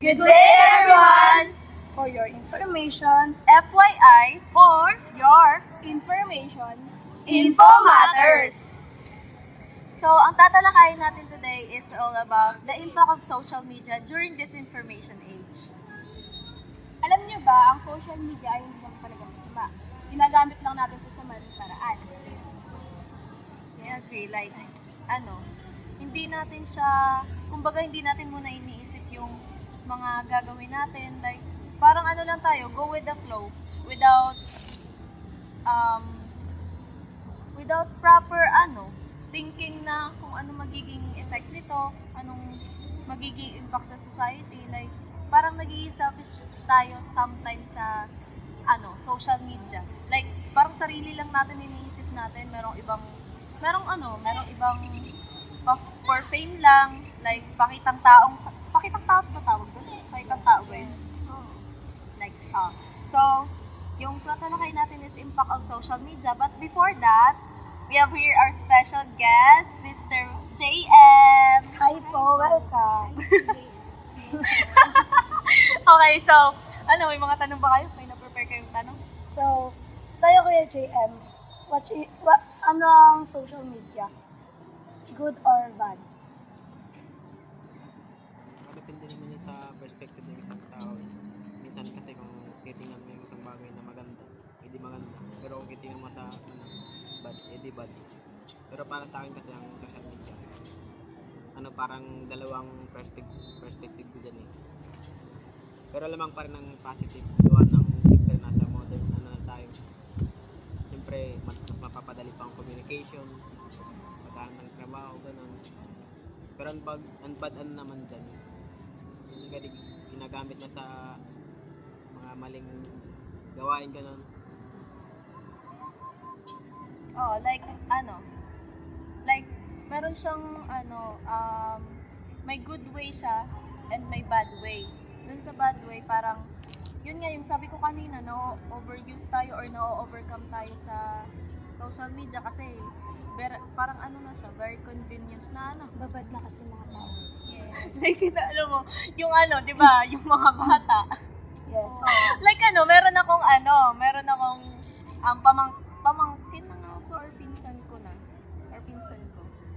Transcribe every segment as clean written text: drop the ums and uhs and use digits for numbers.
Good day, everyone! For your information, FYI, for your information, Info Matters! So, ang tatalakayin natin today is all about the impact of social media during this information age. Alam niyo ba, ang social media ay hindi naman talaga masama. Ginagamit lang natin ito sa maling paraan. I agree, like, hindi natin siya, kumbaga hindi natin muna iniisip yung mga gagawin natin, like, parang lang tayo, go with the flow, without proper, thinking na kung ano magiging effect nito, anong magiging impact sa society, like, parang nagiging selfish tayo sometimes sa, social media. Like, parang sarili lang natin iniisip natin, merong ibang for fame lang, like, pakitang tao ba tawag doon? Pakitang tao ba yun? Like, so, yung tatalakay natin is impact of social media. But before that, we have here our special guest, Mr. JM. Hi po, welcome. Okay, so, may mga tanong ba kayo? May na-prepare kayong tanong? So, sa'yo Kuya JM, ano ang social media? Good or bad? Depende naman yun sa perspective ng isang tao. Minsan kasi kung titingnan mo yung isang bagay na maganda, hindi maganda. Pero kung titingnan mo sa bad, hindi bad. Pero para sa akin kasi ang social media, parang dalawang perspective ko dyan eh. Pero lamang pa rin ng positive. Gawa ng siyempre nasa modern na tayo. Siyempre mas mapapadali pa ang communication, pagkaan ng trabaho, ganun. Pero ang bad naman dyan, kasi ginagamit na sa mga maling gawain, ganun. Oh, like, meron siyang, may good way siya and may bad way. Dun sa bad way, parang, yun nga yung sabi ko kanina, overuse tayo or overcome tayo sa social media kasi parang na siya, very convenient na Babad na kasi mga tao. Yes. Like, alam mo, yung di ba, yung mga bata. Yes. Like meron akong pamangkin na nga ako or pinsan ko.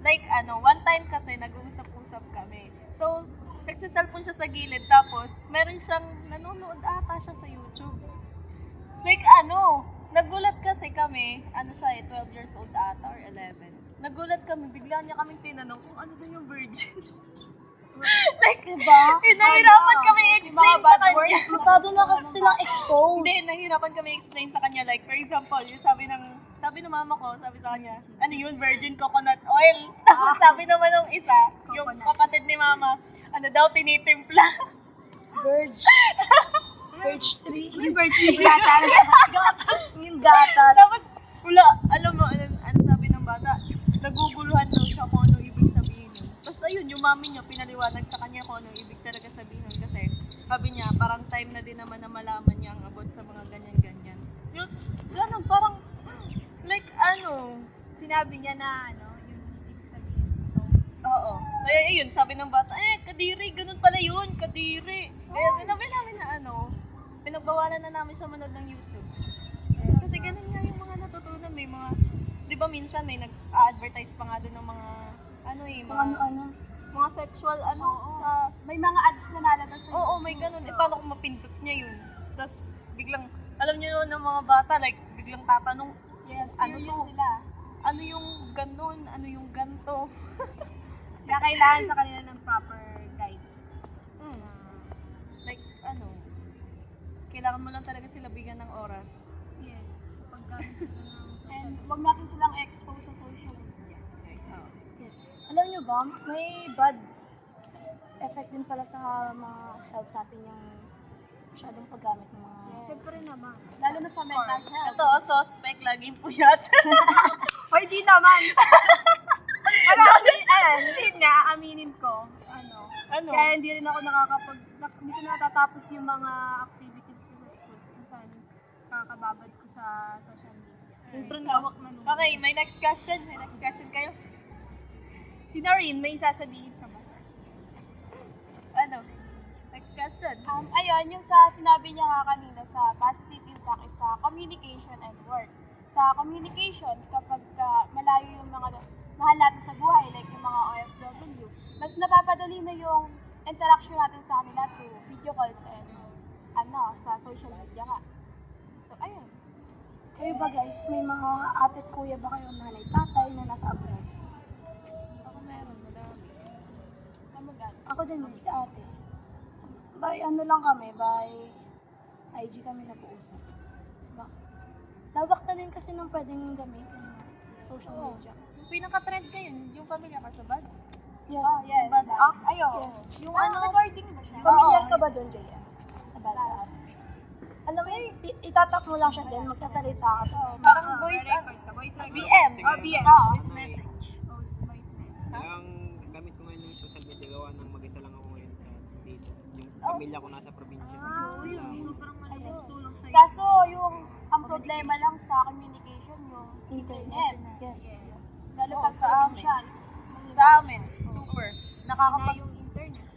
Like one time kasi nag-uusap-usap kami. So, nagsa-cellphone siya sa gilid tapos meron siyang nanonood ata siya sa YouTube. Like nagulat kasi kami, siya 12 years old ata or 11. Nagulat kami, bigla niya kaming tinanong kung ano ba yung virgin. Like, Diba? nahirapan kami i-explain sa kanya. Masyado na kasi silang exposed. Hindi, nahirapan kami i-explain sa kanya. Like, for example, yung sabi ng mama ko, sabi sa kanya, ano yun, virgin coconut oil. Tapos sabi naman ng isa, yung kapatid ni mama, daw, tinitimpla. Verge. Verge 3. Yung Verge 3 gatas. Yung gatas. Tapos, wala, alam mo, ano sabi ng bata, naguguluhan daw siya kung ano ibig sabihin nun. Tapos ayun, yung mami niya, pinaliwanag sa kanya kung ano ibig talaga sabihin nun. Kasi, sabi niya, parang time na din naman na malaman niya ang about sa mga ganyan-ganyan. Yun, ganun, parang, like, Sinabi niya na, yung ibig sabihin. oo. Kaya yun, sabi ng bata, kadiri, ganun pala yun, kadiri. Kaya sinabi namin na pinagbawalan na namin siya manood ng YouTube. Kasi ganun nga yung mga natutunan, may mga, di ba minsan may nag-advertise pa nga doon ng mga, mga sexual, sa, May mga ads na nalabas sa oo, may ganun. Paano kung mapindot niya yun? Tapos, biglang, alam niyo ng mga bata, like, biglang tatanong, yes, ano curious to? sila. Ano yung ganun? Ano yung ganto? Kaya kailangan sa kanila ng proper guide. Like, kailangan mo lang talaga sila bigyan ng oras. Yes. And wag natin silang expose sa social media. Yes. Alam nyo ba, may bad effect din pala sa mga health natin yung masyadong paggamit ng mga... Siyempre naman. Lalo na sa mental health. Ito, suspect, laging puyat. O, hindi naman. Pero, hindi nga, aminin ko. Kaya hindi rin ako hindi ko natatapos yung mga activities ko sa school. Minsan, kakababad ko sa social media. Sobrang lawak na nun. Okay, may next question. May next question kayo? Si Noreen, may sasabihin ka ba? Ano? Next question. Ayun, yung sa sinabi niya nga kanina sa positive impact is sa communication and work. Sa communication, kapag malayo yung mga mahal natin sa buhay, like yung mga OFW, mas napapadali na yung interaction natin sa kanila through video calls and sa social media nga. So, ayun. Kayo ba guys, may mga ate at kuya ba kayo nanay, tatay na nasa abroad? Ako meron, madami. Ako din si ate. By lang kami, by IG kami nag-uusap. Diba? Lawak na din kasi ng pwedeng gamitin ng social media. Yung pinaka-trend ngayon, yung pamilya ka sa bus. Yes. Yes. Bus Off, ayun. Yes. Yung ano, recording ba siya? Pamilyar ka ba doon, Jaya? Sa basa. Alam mo yun, itatak mo lang siya din, magsasalita ka. parang voice BM. BM. Voice message. Ang gamit ko ngayon yung social media gawa ng mag-isa lang ako ngayon sa dito. Yung pamilya ko nasa probinsya. Sobrang malaking tulong sa'yo. Kaso ang problema lang sa communication yung Internet. Yes. lalo pag sa amin. provincial. Sa amin, super.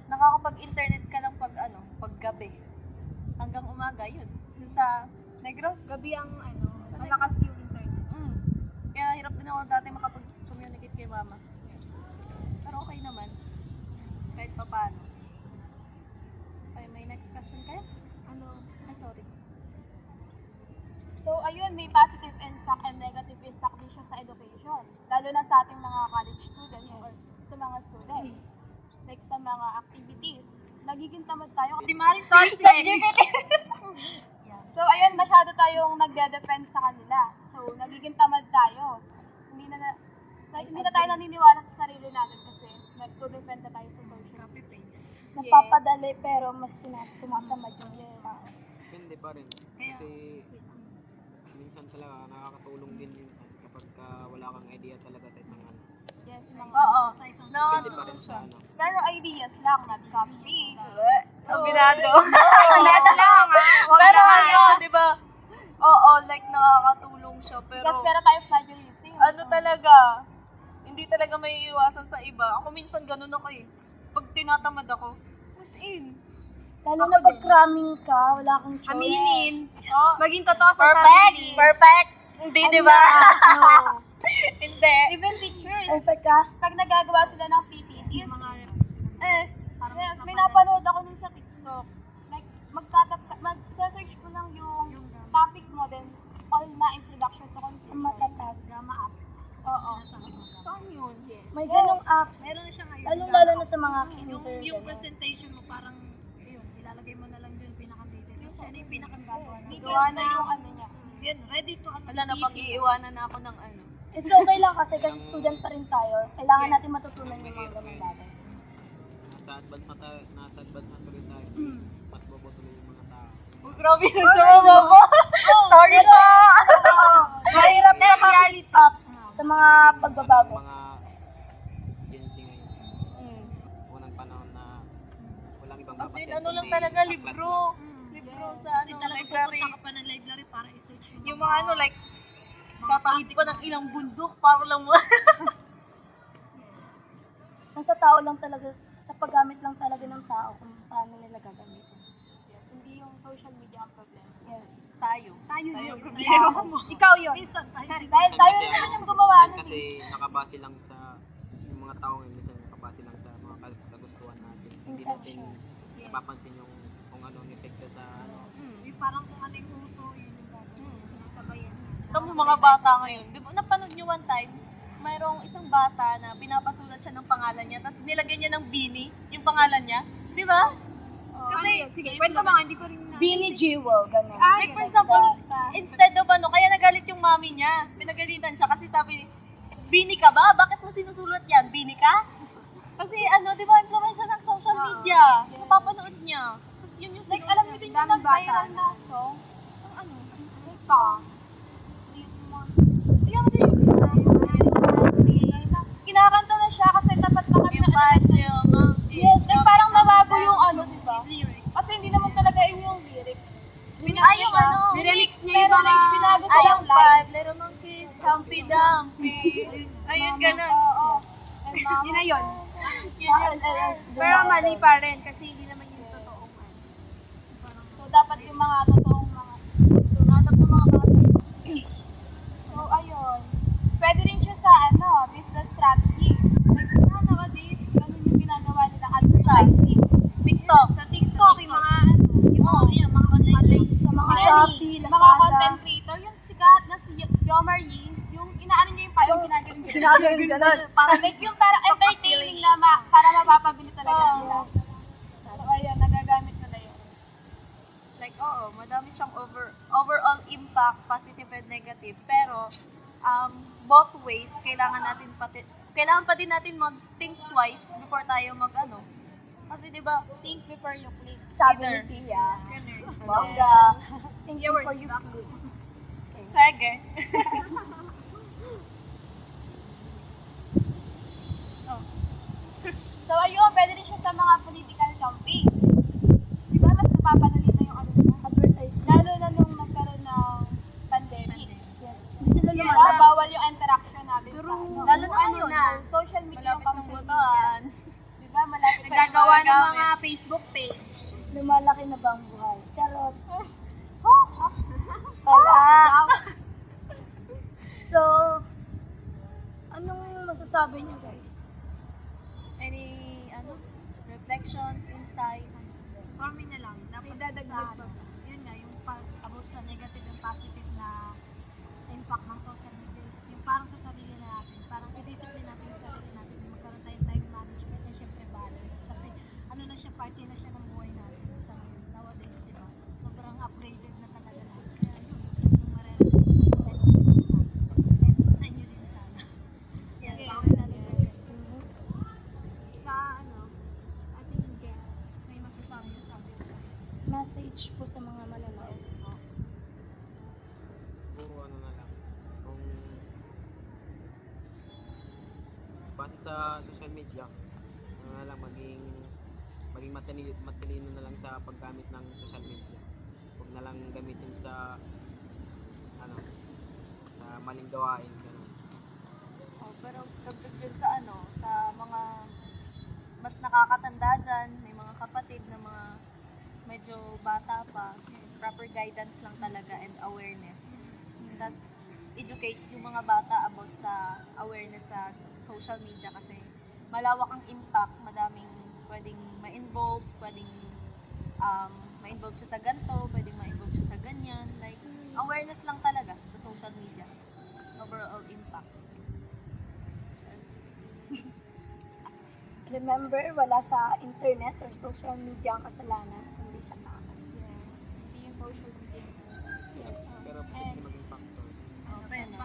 Nakakapag-internet ka lang pag gabi. Hanggang umaga, yun. Yung sa Negros. Gabi ang malakas yung internet. Kaya hirap din ako dati makapag-communicate kay mama. Pero okay naman. Kahit pa paano. Okay, may next question kayo? Sorry. So, ayun, may positive impact and negative impact din siya sa education. Lalo na sa ating mga college students or sa mga students. Like sa mga activities. Nagiging tamad tayo. Si Marin So, ayun, masyado tayong nagde-depend sa kanila. So, nagiging tamad tayo. Hindi na tayo naniniwala sa sarili natin kasi nagto-depend na tayo sa social media. Napapadali pero mas tumatamad yung tao. Hindi pa rin. Kasi minsan talaga nakakatulong din minsan kapag wala kang idea talaga sa isang ano. Yes, mga Oo. Depende pa rin sa ano. pero ideas lang, not copy. Kabinado. Ideas lang, Pero di ba? Oo, like nakakatulong siya. Pero Because meron tayong plagiarism. ano talaga, hindi talaga may iwasan sa iba. Ako minsan ganun ako eh. Pag tinatamad ako, as in. Lalo na pag cramming ka, wala kang choice. Aminin. Oh, Maging totoo sa perfect! sarili. Perfect! Hindi, di ba? No. Hindi. Even teachers, Perfect ka? pag nagagawa sila ng PPTs, yes, may napanood ako nun sa TikTok. Like, mag-search ko lang yung topic mo, then all na introduction to Sa concept. matatag. Oo. Saan yun? May ganong apps. Meron siya ngayon. Lalong-lalo na sa mga kinder. Yung presentation mo parang, yun, ilalagay mo na lang dun pinaka-details. Siya na yung pinakagagawa na. Gawa na yung ano niya. Yan, ready to Wala na pag-iiwanan na ako ng ano. It's okay lang kasi student pa rin tayo. Kailangan natin matutunan yung mga ganong bagay. Nasa advance na tuloy tayo. Mas bobo tuloy yung mga tao. Oh, grabe na sa mama mo. Sorry po! Mahirap na reality up sa mga pagbabago. Mga Gen Z ngayon. Unang panahon na walang ibang As in, babasyan ano lang kundi talaga, aklat libro. Libro sa library. pa ng library para i-search Yung mga like, tatawid pa ng ilang bundok para lang mo. Nasa tao lang talaga, sa paggamit lang talaga ng tao kung paano nila gagamitin. Yes, hindi yung social media ang problema. Yes. Tayo. Tayo yung yun. problema mo. Ikaw yun. Minsan tayo. Dahil tayo rin naman yung gumawa nun. Kasi nakabase lang sa yung mga tao ngayon, minsan nakabase lang sa mga kagustuhan natin. Hindi natin napapansin yung kung ano ang epekto sa ano. Yung parang kung ano yung uso, yun yung gagawin. Sinasabayan. Ito mga bata ngayon. Di ba, napanood nyo one time, mayroong isang bata na pinapasulat siya ng pangalan niya, tapos nilagyan niya ng Bini, yung pangalan niya. Di ba? Kasi, sige, kwento mga, hindi ko rin na. Beanie Jewel, gano'n. Like for example, instead of kaya nagalit yung mami niya. Pinagalitan siya kasi sabi, Bini ka ba? Bakit mo sinusulat yan? Bini ka? Kasi di ba, influensya ng social media. Napapanood niya. Tapos yun yung Like, alam niyo din yung nag-viral na song? Song. Yung kasi kinakanta na siya kasi tapat na kami yung na Yes, like parang nabago yung di ba? Kasi hindi naman talaga yun yung lyrics. Ay, yung Lyrics niya yung mga binago sa yung yung live. Little monkeys, Humpy Dumpy. Ayun, ganun. Oo. Yun na yun. Yun. Pero mali pa rin kasi hindi naman yung totoong at yung mga totoong mga Hanap ng mga bata. So, ayun. Pwede rin siya sa, business strategy. Like, nowadays, ganun yung ginagawa nila advertising. TikTok. Sa TikTok, yung mga, yung mga online Sa mga Mga Shopee, mga Lazada. content creator, yung sikat na si Yomar Yee, yung inaano niya yung payong ginagawin niya. Ginagawin ganun. Parang like yung parang entertaining na para mapapabili talaga sila. So, ayun, nagagamit nila yun. Like, oo, madami siyang overall impact, positive and negative. Pero, both ways, kailangan pa din natin mag-think twice before tayo mag-ano. Kasi, di ba, Think before you click. Sabi Either. ni Tia. Ganun. Bongga. Thank you for you. sige. So, ayun, pwede rin siya sa mga political campaign. Di ba, mas napapadali na yung ano na? Advertisement. Lalo na nung nagkaroon ng pandemic. Yes. Hindi sila Yes, lumalabas. bawal yung interaction natin. True. Sa, Lalo na ano ngayon, na, social media yung Malapit ng campaign. botohan. Di ba, malapit pa yung Nagagawa ng gamit. mga Facebook page. Lumalaki na ba ang buhay? Charot. Oh, Wala. So, anong masasabi niyo guys? Any, reflections, insights? For me na lang, dapat Idadagdag sa, pa. yun nga, yung about sa negative and positive na impact ng social media, yung parang sa sarili na natin, parang i-discipline natin yung sarili natin, magkaroon tayong time management and syempre balance. Kasi ano na siya, party na siya ng buhay natin sa nowadays, di ba? Sobrang upgraded na talaga lahat. Kaya yun, yung marereport and sa inyo din sana. Yes. Bawal na rin sa ating guest, may masasabi ko. Message po sa mga manonood. Siguro ano na lang, kung base sa social media, ano na lang, maging matalino na lang sa paggamit ng social media. Huwag na lang gamitin sa sa maling gawain, gano'n. Oh, pero dagdag din sa sa mga mas nakakatanda dyan, may mga kapatid na mga medyo bata pa, proper guidance lang talaga and awareness. Tapos educate yung mga bata about sa awareness sa social media kasi malawak ang impact, madaming pwedeng ma-involve, pwedeng ma-involve siya sa ganito, pwedeng ma-involve siya sa ganyan, like awareness lang talaga sa social media, overall impact. Remember, wala sa internet or social media ang kasalanan, kundi sa tao. Hindi yung social media. Yes. Pero posible maging factor Okay, no?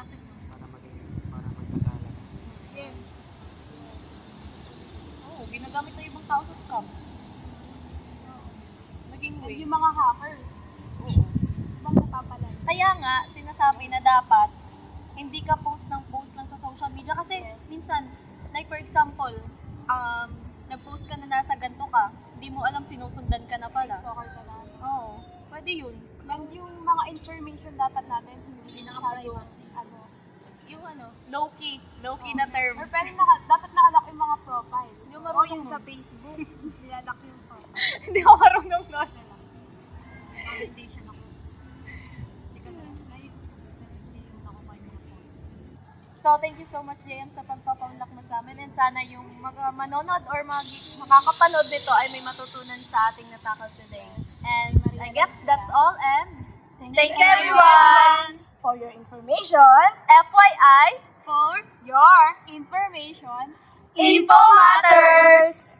para magkasala. Yes. Oo, ginagamit na ibang tao sa scam. Naging And way. yung mga hackers, Oo. ibang napapalala. Kaya nga, sinasabi na dapat hindi ka post lang sa social media kasi minsan, like for example, nag-post ka na nasa ganito ka, hindi mo alam sinusundan ka na pala. Stalker ka na. Oo, pwede yun. And yung mga information dapat natin, hindi masyado, Yung low-key na term. or pero dapat nakalak yung mga profile. Yung O marunong yung sa nun. Facebook, nilalak yung profile. Hindi ako marunong nun. Validation ako. Hindi ka na, naisip ko, hindi yung nakuha yung mga post. So, thank you so much, JM, sa pagpapaunlak mo sa amin. And sana yung mga manonood or makakapanood nito ay may matutunan sa ating natakal today. And I guess that's all. And thank you, everyone! For your information, FYI, For your information, Info Matters!